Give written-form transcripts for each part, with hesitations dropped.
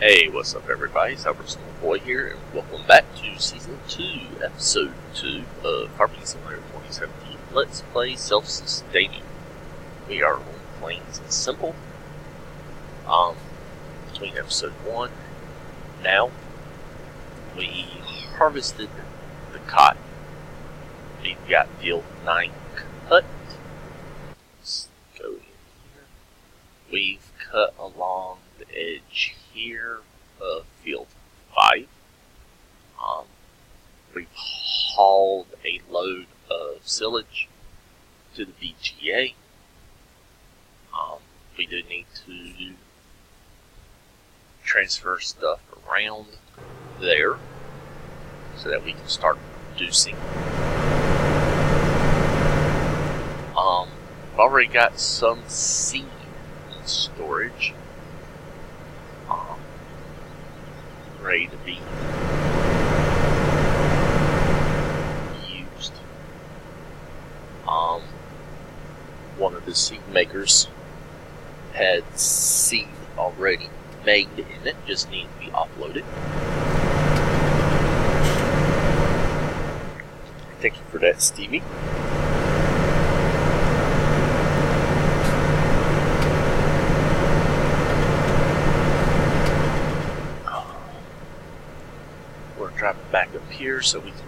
Hey, what's up everybody? It's Albert Boy here, and welcome back to Season 2, Episode 2 of Harving Simulator 2017 Let's Play Self-Sustaining. We are on Plains and Simple. Between Episode 1 and now, we harvested the cotton. We've got field 9 cut. Let's go in here. We've cut along the edge here of field 5. We've hauled a load of silage to the BGA. We do need to transfer stuff around there so that we can start producing. I've already got some seed in storage. Ready to be used. One of the seed makers had seed already made in it, just needed to be offloaded. Thank you for that, Stevie. Driving back up here so we can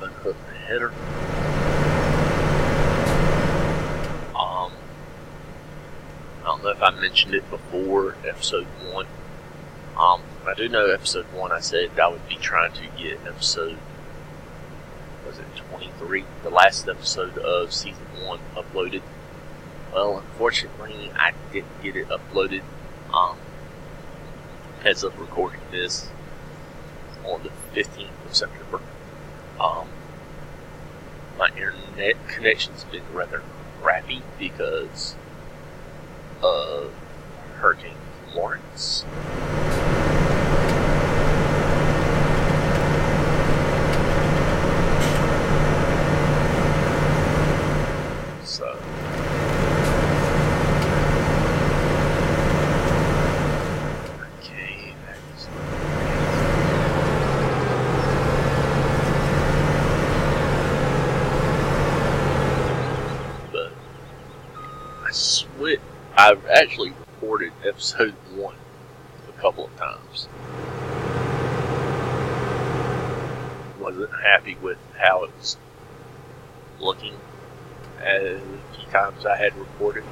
unhook the header. I don't know if I mentioned it before episode 1. I do know episode 1 I said I would be trying to get episode, was it 23? The last episode of season 1 uploaded. Well, unfortunately I didn't get it uploaded as of recording this on the 15th of September. My internet connection's been rather crappy because of Hurricane Florence. So I've actually recorded episode 1 a couple of times. Wasn't happy with how it was looking a few times I had recorded.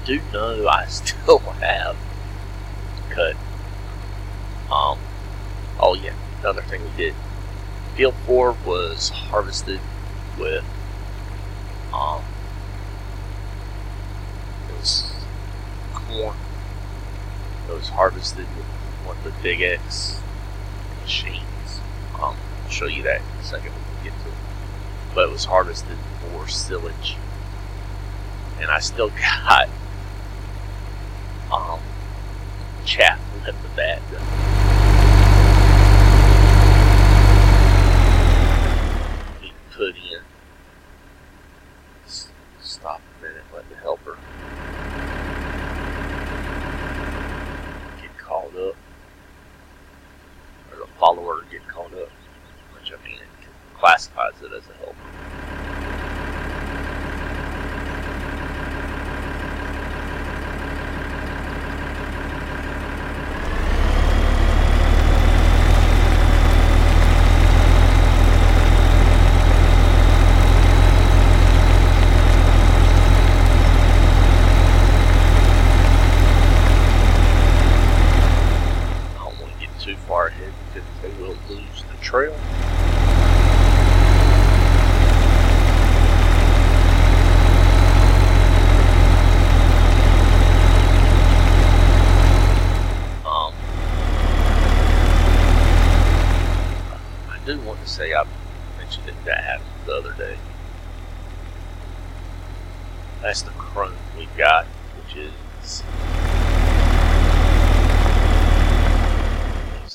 Do know I still have cut. Oh yeah, another thing we did. Field 4 was harvested with this corn. It was harvested with one of the Big X machines. I'll show you that in a second when we get to it. But it was harvested for silage. And I still got chaff left of that. We put in. Stop a minute, let the helper get called up. Or the classifies it as a helper. Too far ahead because they will lose the trail. I do want to say I mentioned it to Adam the other day. That's the crone we got, which is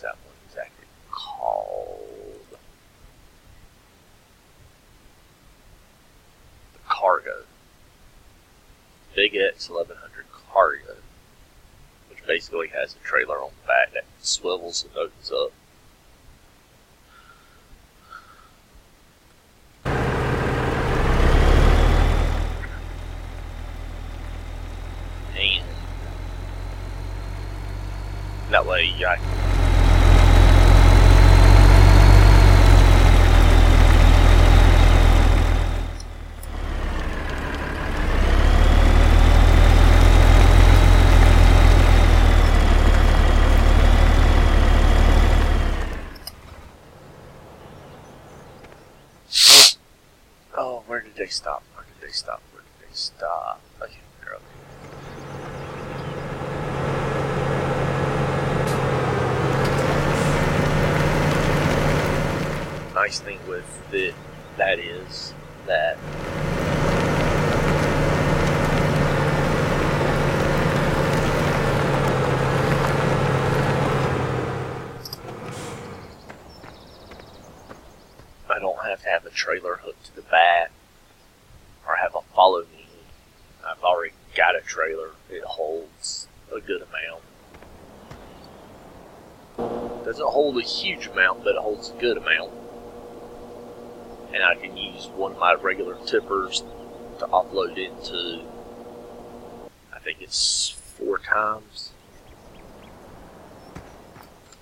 that one exactly called? The Cargo. Big X 1100 Cargo, which basically has a trailer on the back that swivels and opens up. And that way I where did they stop? Where did they stop? Where did they stop? Okay, they're up. Nice thing with that is that I don't have to have a trailer hooked to the back or have a follow me. I've already got a trailer. It holds a good amount. Doesn't hold a huge amount, but it holds a good amount. And I can use one of my regular tippers to offload into, I think it's 4 times.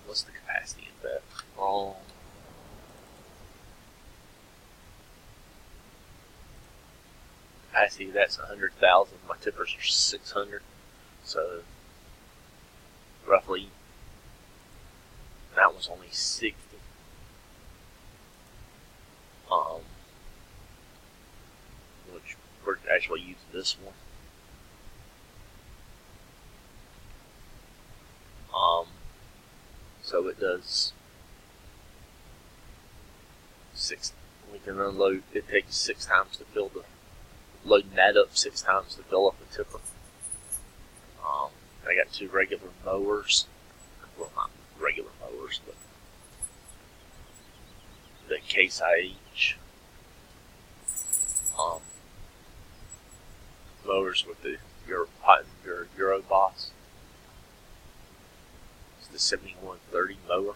What's the capacity of that? Capacity, that's 100,000. My tippers are 600. So, roughly, that was only 60. Which we're actually using this one. So it does 6. We can unload. It takes 6 times to fill the. Loading that up 6 times to fill up the tipper. I got 2 regular mowers. Well, not regular mowers, but the Case IH mowers with the your Euro Boss. It's the 7130 mower,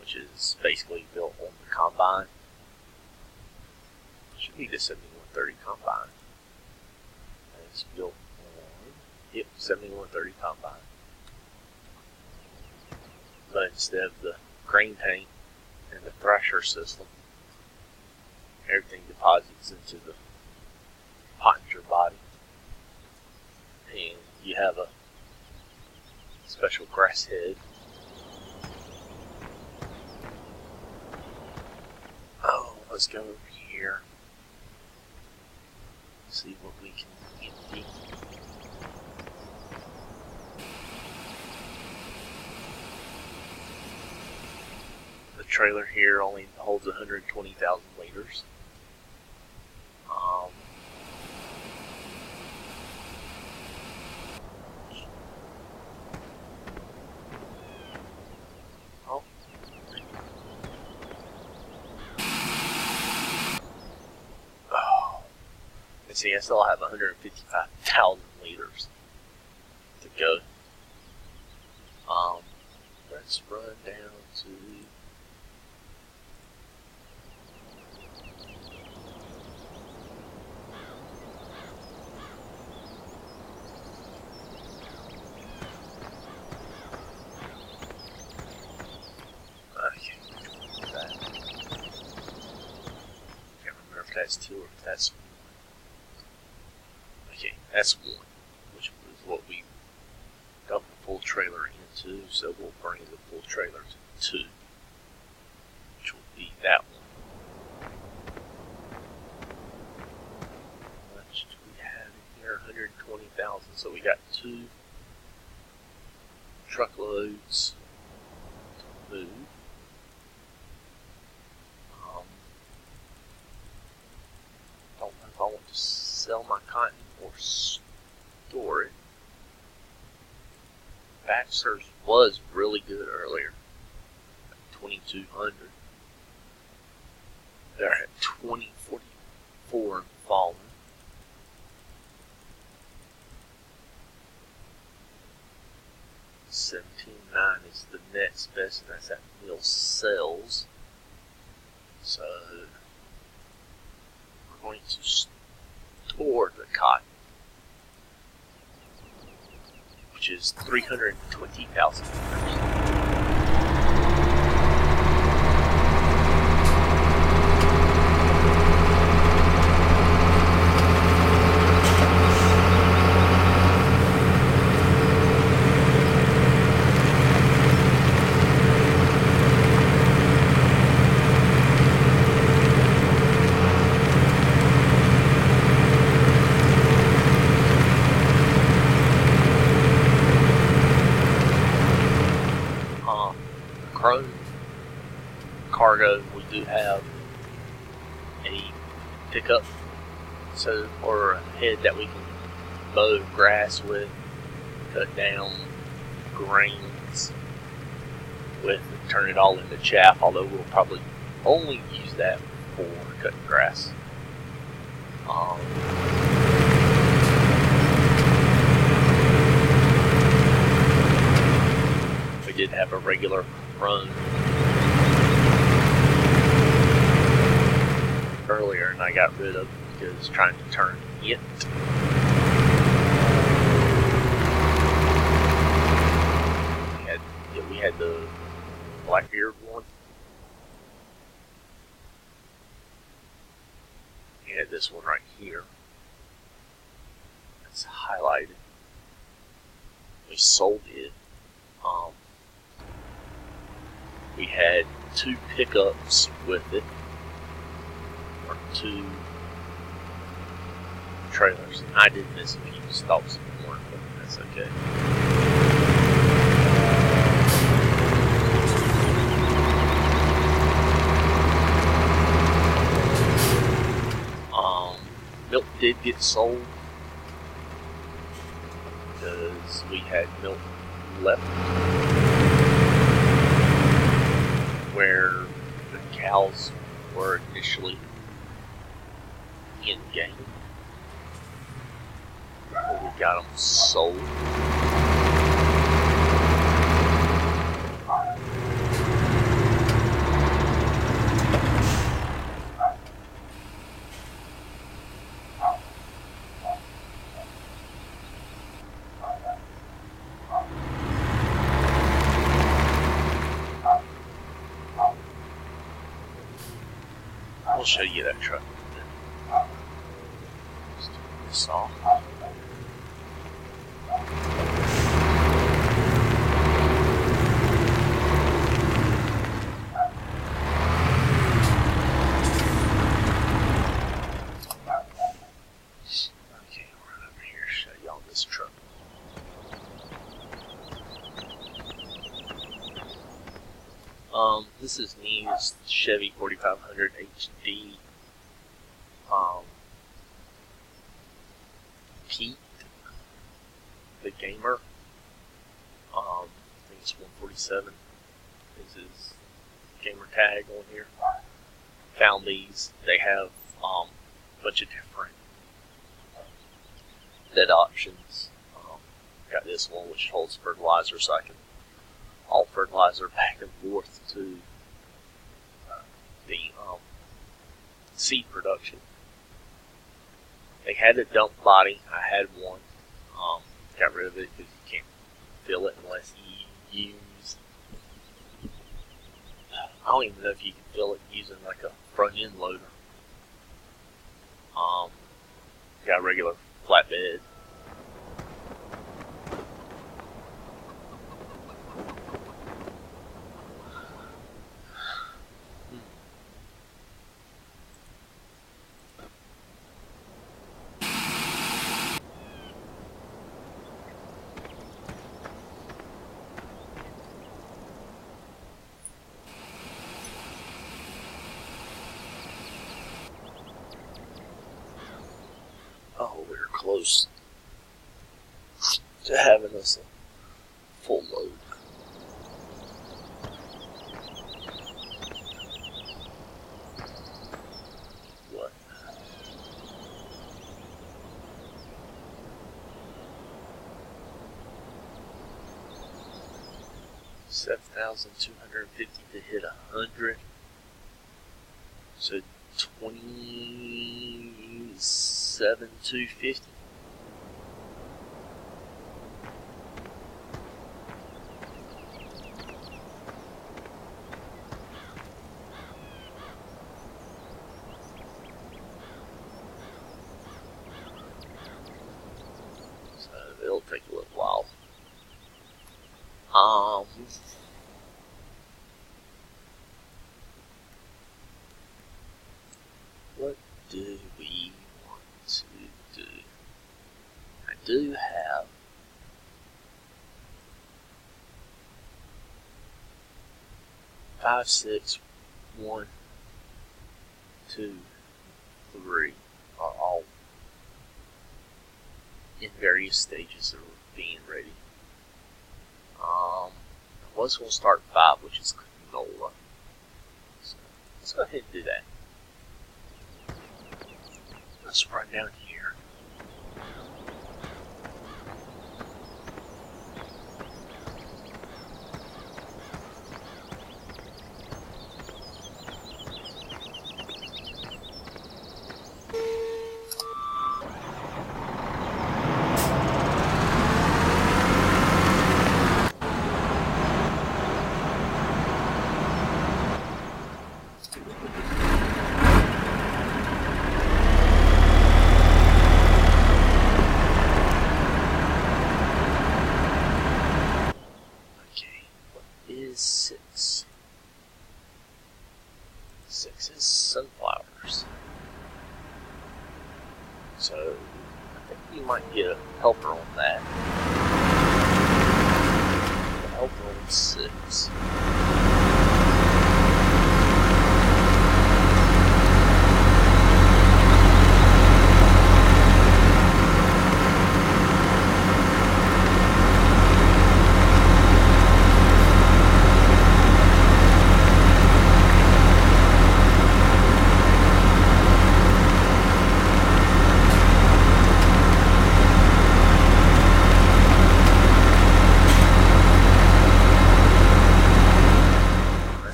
which is basically built on the combine. Should be the 7130 combine. And it's built on 7130 combine. But instead of the grain tank and the thresher system, everything deposits into the pottinger body. And you have a special grass head. Oh, let's go over here. See what we can empty. The trailer here only holds 120,000 liters. See, I still have 155,000 liters to go. Let's run down to that's two or if that's one. Okay, that's one, which was what we got the full trailer into, so we'll bring the full trailer to two, which will be that one. How much do we have in here? 120,000, so we got two truckloads to move. Don't know if I want to sell my cotton or store it. Baxter's was really good earlier, at 2,200. They're at 2044 and falling. $17.9 is the next best, and that's at mill sales. So we're going to store the cotton, which is 320,000 acres. Cargo, we do have a pickup, or a head that we can mow grass with, cut down grains with, and turn it all into chaff, although we'll probably only use that for cutting grass. We did have a regular run earlier, and I got rid of it because trying to turn it. We had the black-eared one. We had this one right here. It's highlighted. We sold it. We had two pickups with it, or two trailers. I did miss a few stalks of corn, but that's okay. Milk did get sold because we had milk left where the cows were initially in game. We got them sold. I'll show you that truck. Just turn this off. Okay, right over here, show y'all this truck. This is new. It's Chevy 4500 HD. Pete, the gamer. I think it's 147. Is his gamer tag on here. Found these. They have a bunch of different dead options. Got this one which holds fertilizer, so I can haul fertilizer back and forth to the seed production. They had a dump body. I had one. Got rid of it because you can't fill it unless you use. I don't even know if you can fill it using like a front end loader. got a regular flatbed. Oh, we're close to having us a full load. What? $7,250 to hit 100. So 27,250. So it'll take a little while. What do we want to do? I do have five, 6, 1, 2, 3 are all in various stages of being ready. I was going to start 5, which is canola. So let's go ahead and do that. Let's run down here. Is 6. 6 is sunflowers. So I think we might get a helper on that. A helper on 6.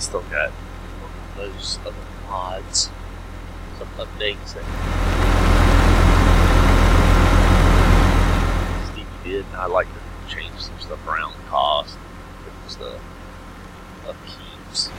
Still got those other mods, some updates that Stevie did, and I like to change some stuff around the cost, different stuff, upkeeps.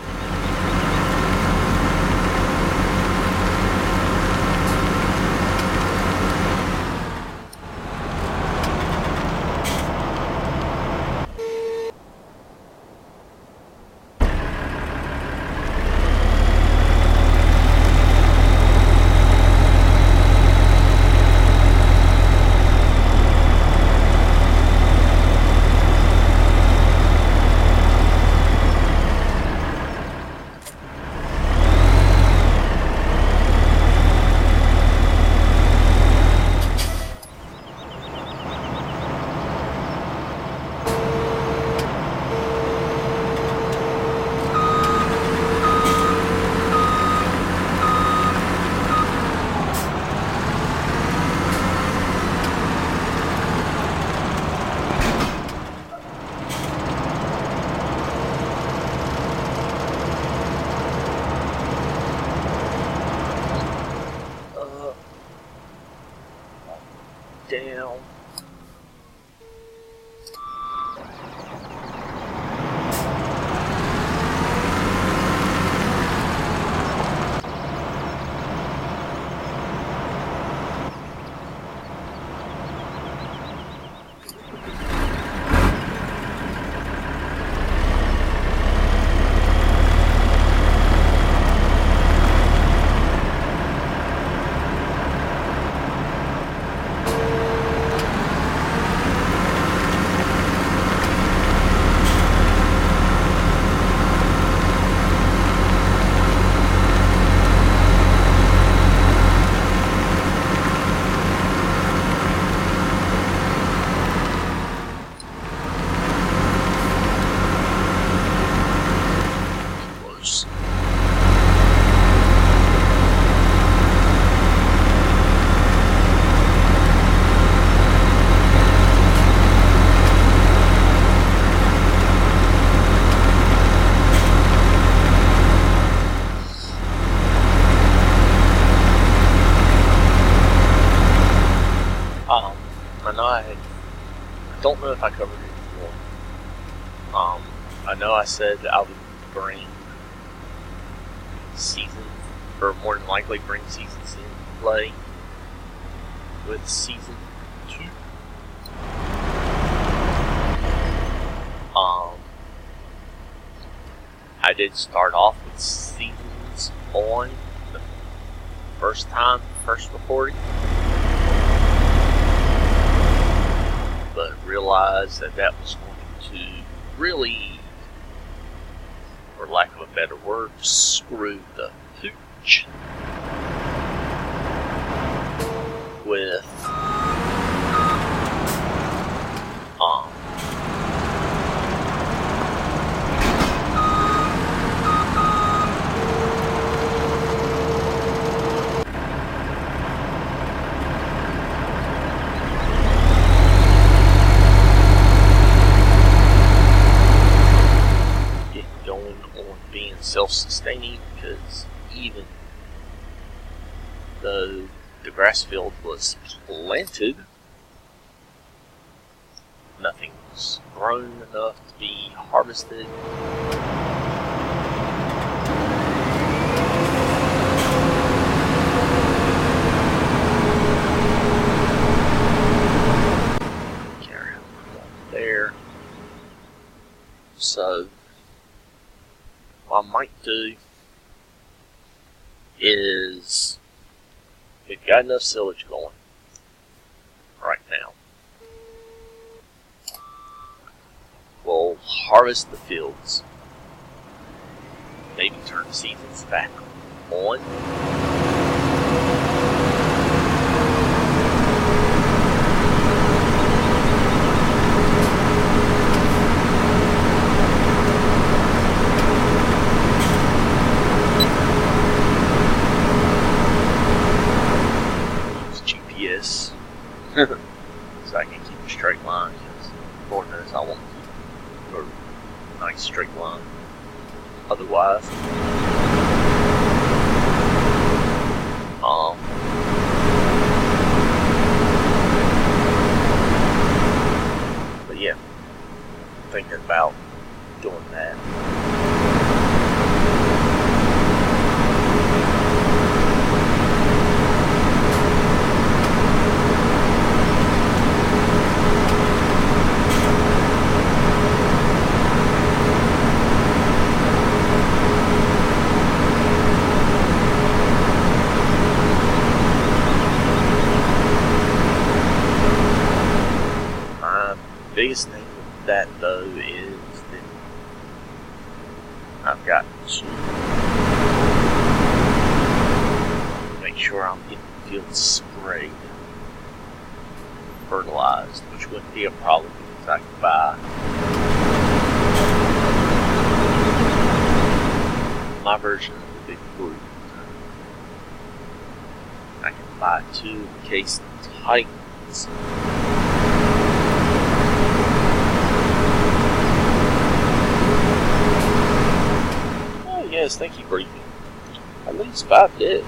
don't know if I covered it before. I know I said I would bring season, or more than likely bring seasons into play with season 2. I did start off with seasons on the first recording, but realized that was going to really, for lack of a better word, screw the pooch with self-sustaining, because even though the grass field was planted, nothing was grown enough to be harvested. Carry on there. So what I might do is, we've got enough silage going right now. We'll harvest the fields, maybe turn the seasons back on. So I can keep a straight line, because Lord knows I want to keep a nice straight line otherwise. But yeah, thinking about doing that. Biggest thing with that though is that I've got to make sure I'm getting the field sprayed, fertilized, which wouldn't be a problem because I can buy my version of the big group. I can buy 2 encased Titans. Yes, thank you, Briefing. At least 5 did.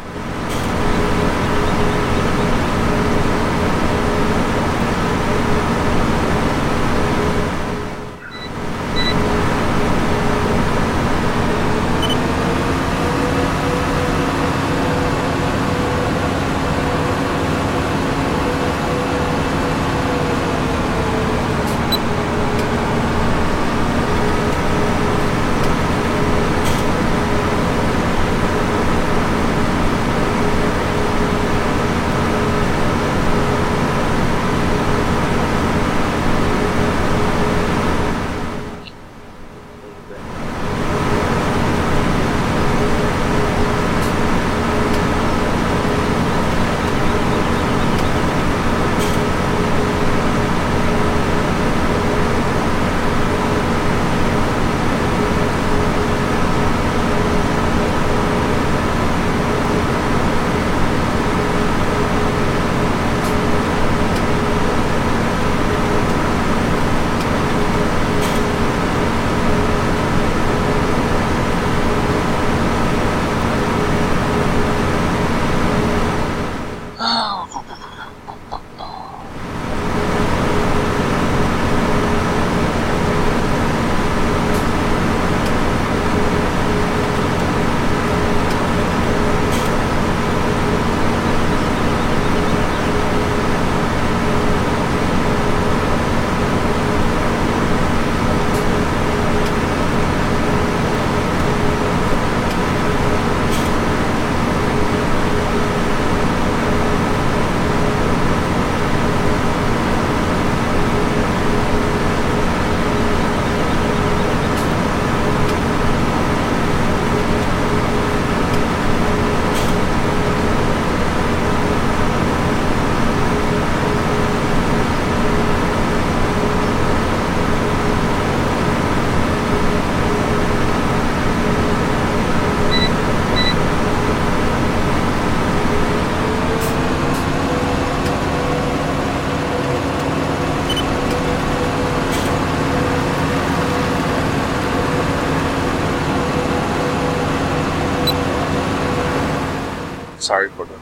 Sorry for the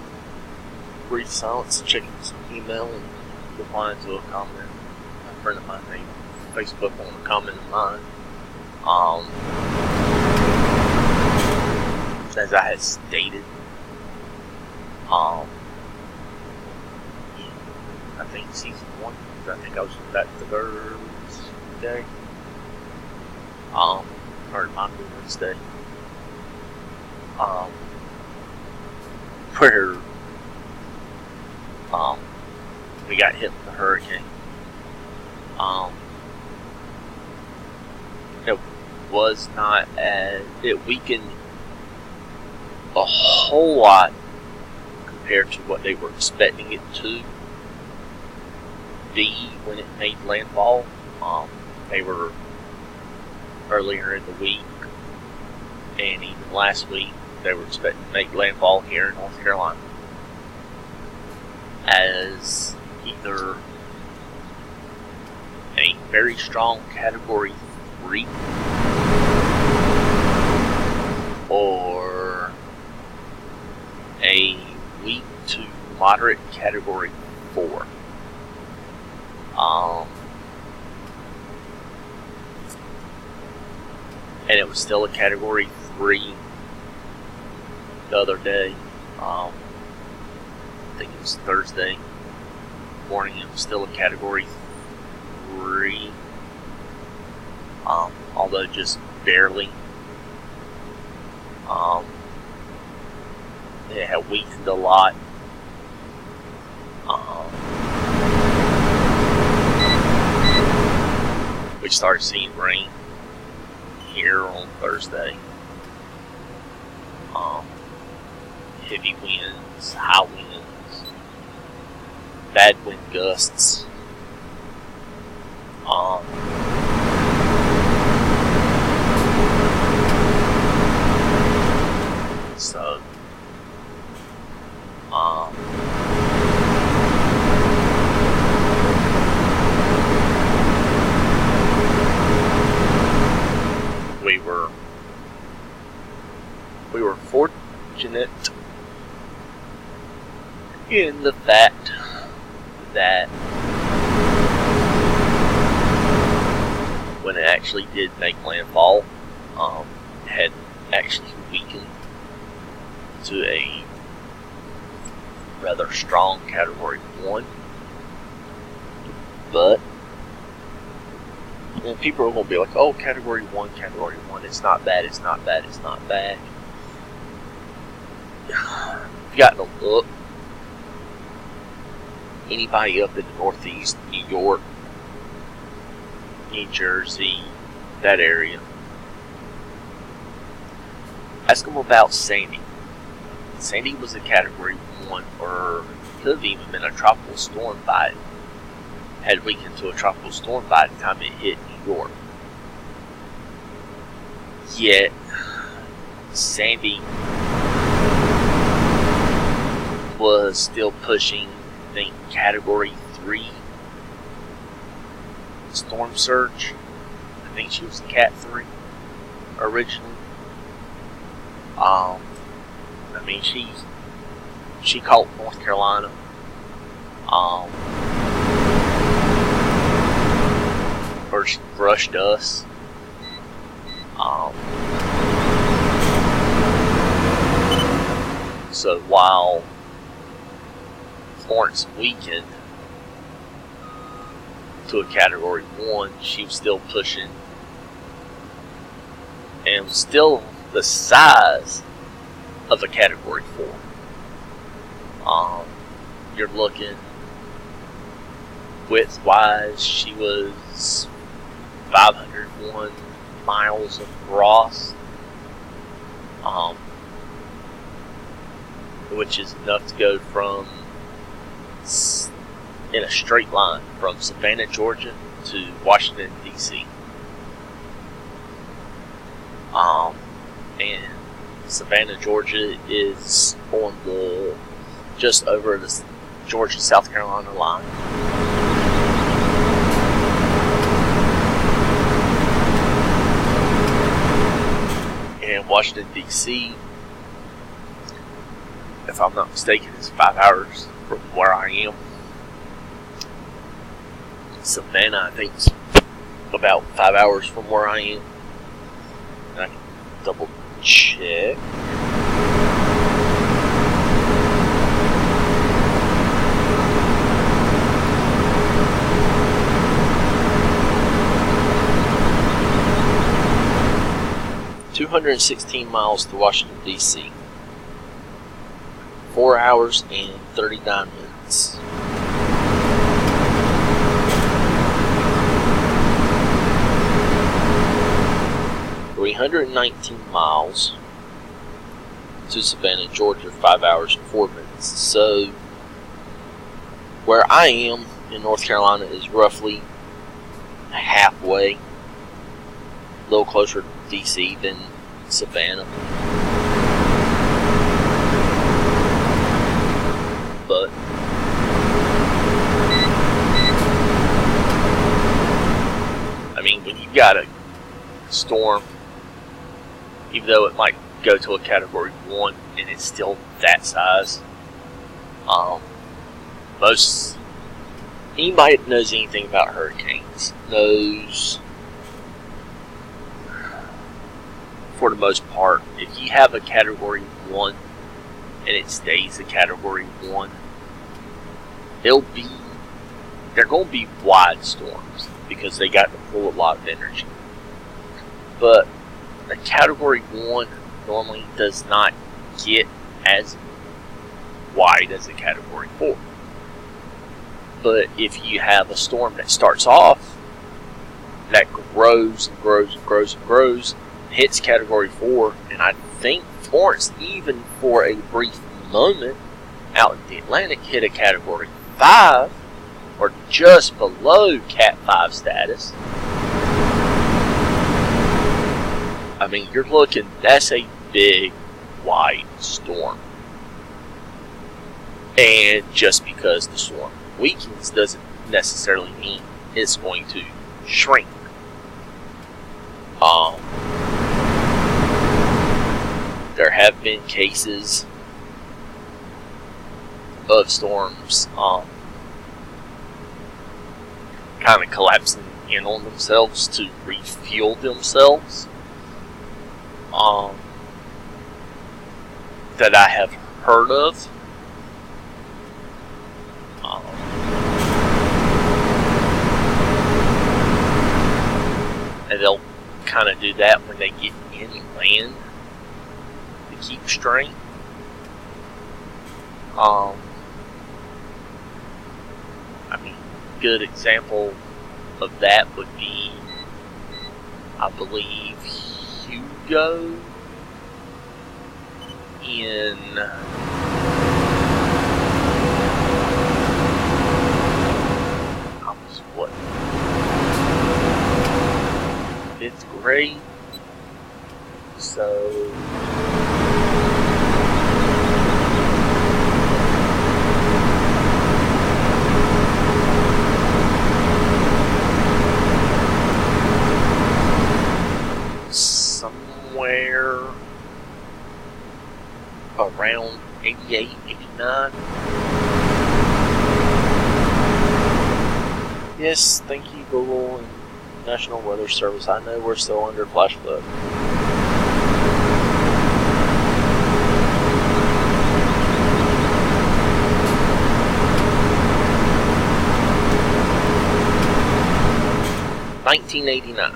brief silence. Checking some email and replying to a comment. A friend of mine named Facebook on a comment of mine. As I had stated, I think season 1. I think I was back the Thursday. Or Monday, Wednesday. Where we got hit with the hurricane. It was not as, it weakened a whole lot compared to what they were expecting it to be when it made landfall. They were earlier in the week and even last week they were expecting to make landfall here in North Carolina as either a very strong Category 3 or a weak to moderate Category 4. And it was still a Category 3 the other day. I think it was Thursday morning. It was still a Category 3, although just barely. It had weakened a lot. We started seeing rain here on Thursday. Heavy winds, high winds, bad wind gusts. So, we were fortunate in the fact that when it actually did make landfall, it had actually weakened to a rather strong Category 1. But people are going to be like, oh, Category 1, it's not bad, it's not bad, it's not bad. If you got to look, anybody up in the Northeast, New York, New Jersey, that area, ask them about Sandy. Sandy was a Category 1, or could have even been a tropical storm by, had weakened to a tropical storm by the time it hit New York. Yet, Sandy was still pushing, I think, Category 3 storm surge. I think she was a Cat 3 originally. I mean, she caught North Carolina. Or she brushed us. So while Florence weakened to a Category 1, she was still pushing and was still the size of a Category 4. You're looking width-wise, she was 501 miles across, which is enough to go from, in a straight line, from Savannah, Georgia to Washington, D.C. And Savannah, Georgia is on the just over the Georgia-South Carolina line. And Washington, D.C. if I'm not mistaken, is 5 hours from where I am. Savannah, I think, is about 5 hours from where I am. And I can double check. $216 miles to Washington, D.C. 4 hours and 39 minutes. $319 miles to Savannah, Georgia, 5 hours and 4 minutes. So, where I am in North Carolina is roughly halfway, a little closer to D.C. than Savannah. But I mean, when you've got a storm, even though it might go to a category 1 and it's still that size, anybody that knows anything about hurricanes knows, for the most part, if you have a category 1 and it stays a category 1, they're going to be wide storms because they got to pull a lot of energy. But a category 1 normally does not get as wide as a category 4. But if you have a storm that starts off, that grows and grows and grows and grows, hits category 4, and I think Florence, even for a brief moment out in the Atlantic, hit a category 5 or just below Cat 5 status. I mean, you're looking, that's a big, wide storm. And just because the storm weakens doesn't necessarily mean it's going to shrink. There have been cases of storms kind of collapsing in on themselves to refuel themselves, that I have heard of. And they'll kind of do that when they get any land to keep strain. I mean, good example of that would be, I believe, Hugo in I was what, 5th grade, so somewhere around 88, 89. Yes, thank you, Google and National Weather Service. I know we're still under flash flood. $1989.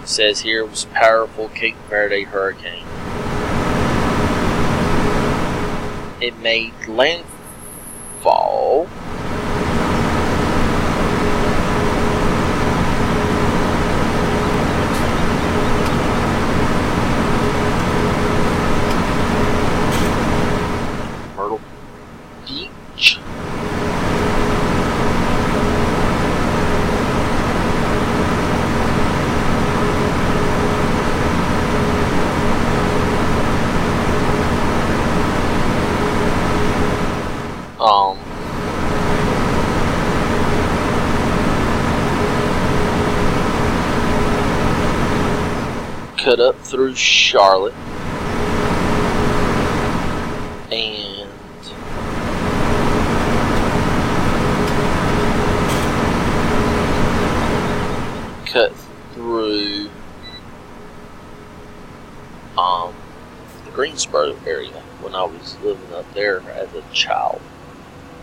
It says here it was a powerful Cape Verde hurricane. It made landfall Myrtle Beach. cut up through Charlotte, and cut through the Greensboro area when I was living up there as a child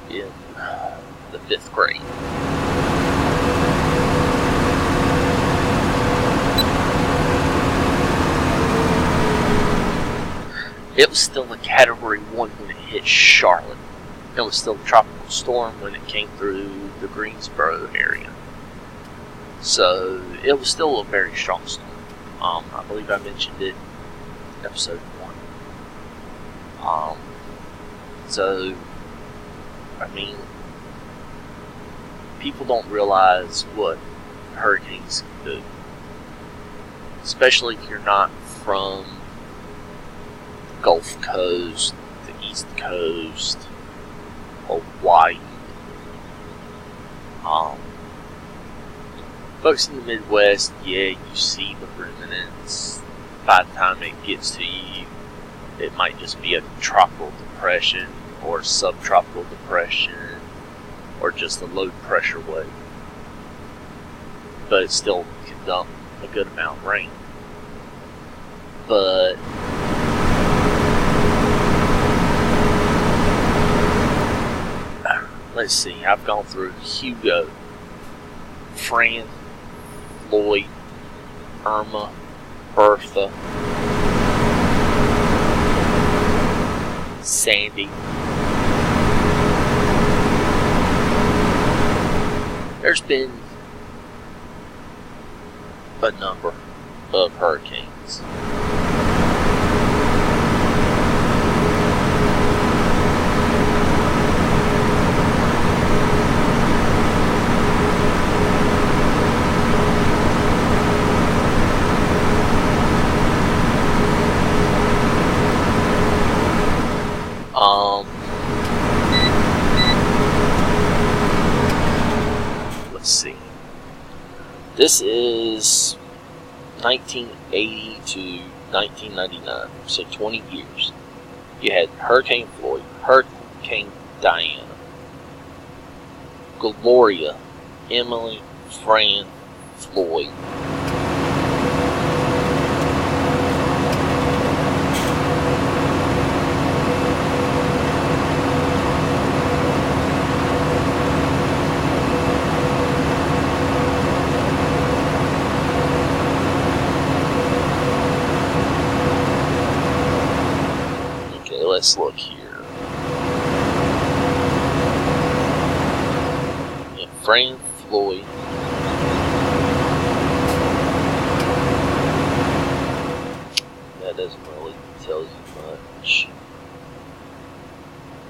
in the 5th grade. It was still a Category 1 when it hit Charlotte. It was still a tropical storm when it came through the Greensboro area. So, it was still a very strong storm. I believe I mentioned it in episode 1. So, I mean, people don't realize what hurricanes can do. Especially if you're not from Gulf Coast, the East Coast, Hawaii. Folks in the Midwest, yeah, you see the remnants. By the time it gets to you, it might just be a tropical depression or subtropical depression or just a low pressure wave. But it still can dump a good amount of rain. But let's see, I've gone through Hugo, Fran, Floyd, Irma, Bertha, Sandy. There's been a number of hurricanes. Let's see. This is 1980 to 1999, so 20 years. You had Hurricane Floyd, Hurricane Diana, Gloria, Emily, Fran, Floyd. Let's look here. Yeah, Fran, Floyd. That doesn't really tell you much.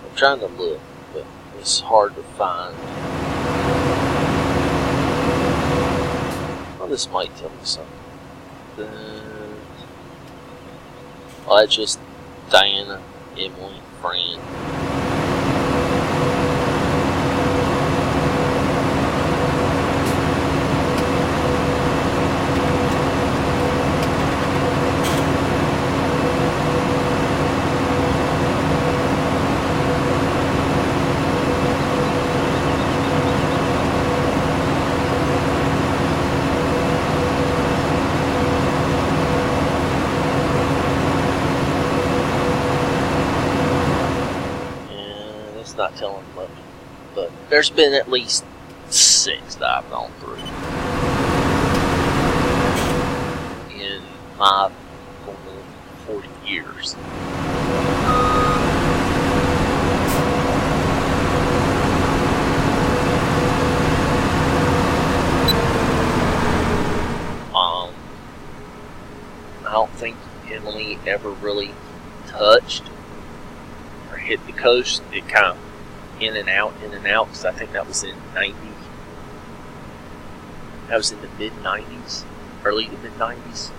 I'm trying to look, but it's hard to find. Well, this might tell me something. Well, that's just Diana, Emily, Fran. Not telling much, but there's been at least 6 that I've gone through in my 40 years. I don't think Emily ever really touched or hit the coast. It kind of in and out, because I think that was in 90. That was in the mid-90s, early to mid-90s.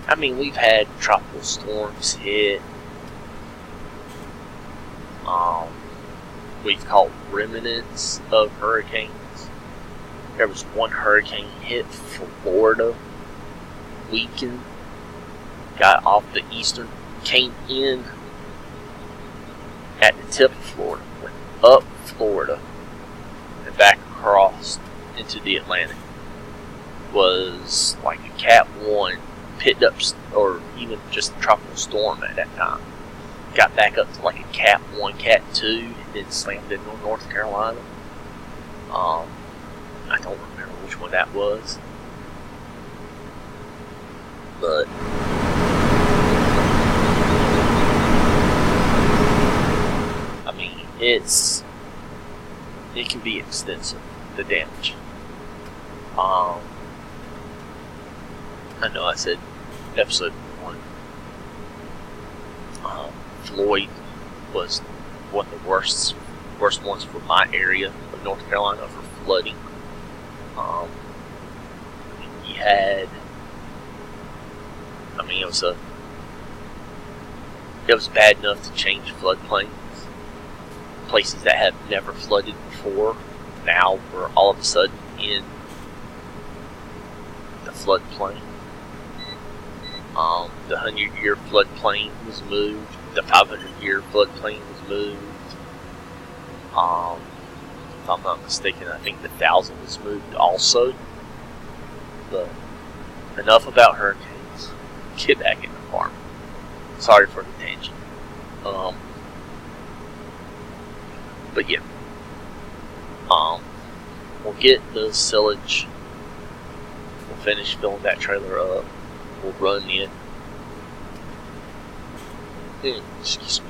I mean, we've had tropical storms hit. We've caught remnants of hurricanes. there was one hurricane hit Florida weekend, got off the eastern, came in at the tip of Florida, went up Florida, and back across into the Atlantic. Was like a Cat 1, picked up, or even just a tropical storm at that time. Got back up to like a Cat 1, Cat 2, and then slammed into North Carolina. I don't remember which one that was. But I mean, it can be extensive, the damage. I know I said episode 1. Floyd was one of the worst ones for my area of North Carolina for flooding. You had, I mean, it was bad enough to change floodplains. Places that have never flooded before now were all of a sudden in the floodplain. The 100-year floodplain was moved. The 500-year floodplain was moved. If I'm not mistaken, I think the 1,000 was moved also. But enough about hurricanes. Get back in the farm. Sorry for the tangent. But yeah. We'll get the silage. We'll finish filling that trailer up. We'll run it. Excuse me.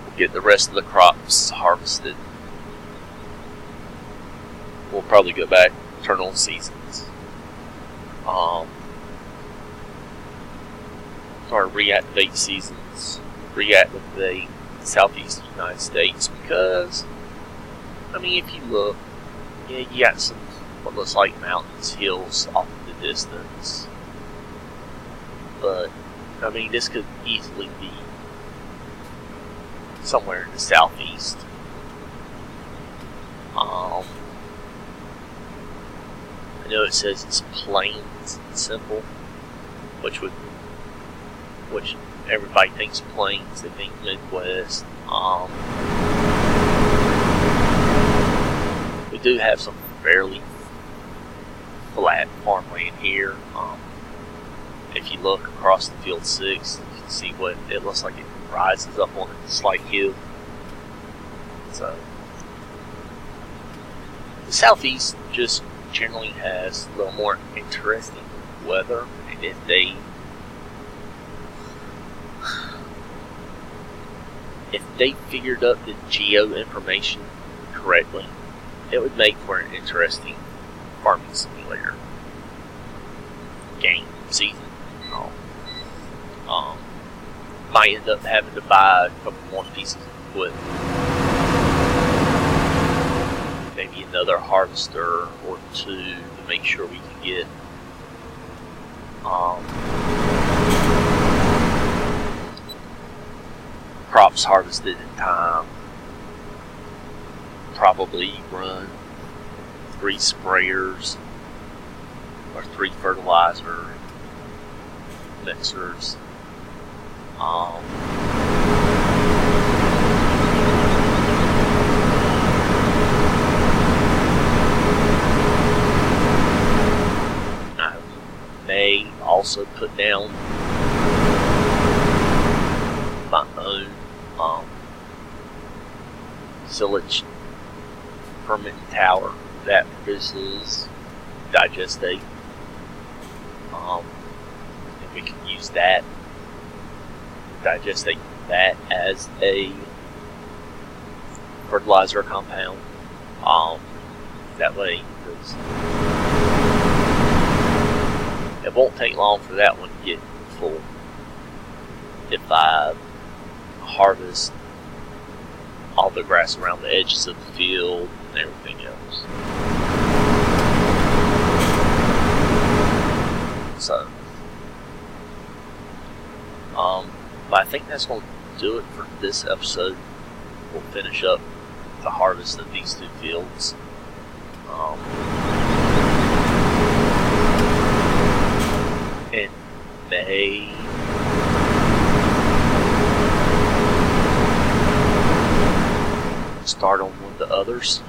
We'll get the rest of the crops harvested. We'll probably go back, turn on seasons. Or reactivate seasons. Reactivate the southeast United States because, I mean, if you look, yeah, you got some what looks like mountains, hills off in the distance. But I mean, this could easily be somewhere in the southeast. I know it says it's plains and simple, which everybody thinks plains, they think Midwest. We do have some fairly flat farmland here. If you look across the field 6, you can see what it looks like. It rises up on a slight hill. So the southeast just generally has a little more interesting weather, and if they figured out the geo information correctly, it would make for an interesting farming simulator game season. Might end up having to buy a couple more pieces of equipment. Maybe another harvester or 2 to make sure we can get crops harvested in time. Probably run 3 sprayers or 3 fertilizer mixers. I may also put down my own silage fermenting tower that produces digestate. And we can use that, digestate that as a fertilizer compound. That way, because it won't take long for that one to get full. If I harvest all the grass around the edges of the field and everything else. So, but I think that's going to do it for this episode. We'll finish up the harvest of these 2 fields. In May, start on one of the others.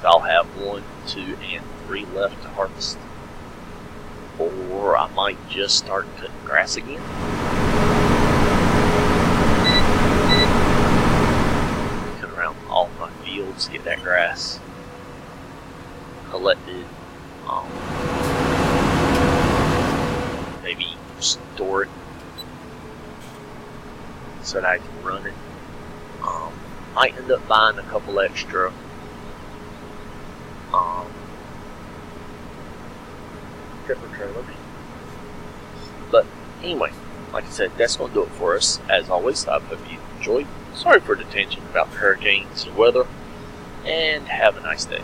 I'll have 1, 2, and 3 left to harvest. Or I might just start cutting grass again. Cut around all my fields, get that grass collected. Maybe store it so that I can run it. Might end up buying a couple extra tripper trailers. But anyway, like I said, that's going to do it for us. As always, I hope you enjoyed. Sorry for the tension about the hurricanes and weather, and have a nice day.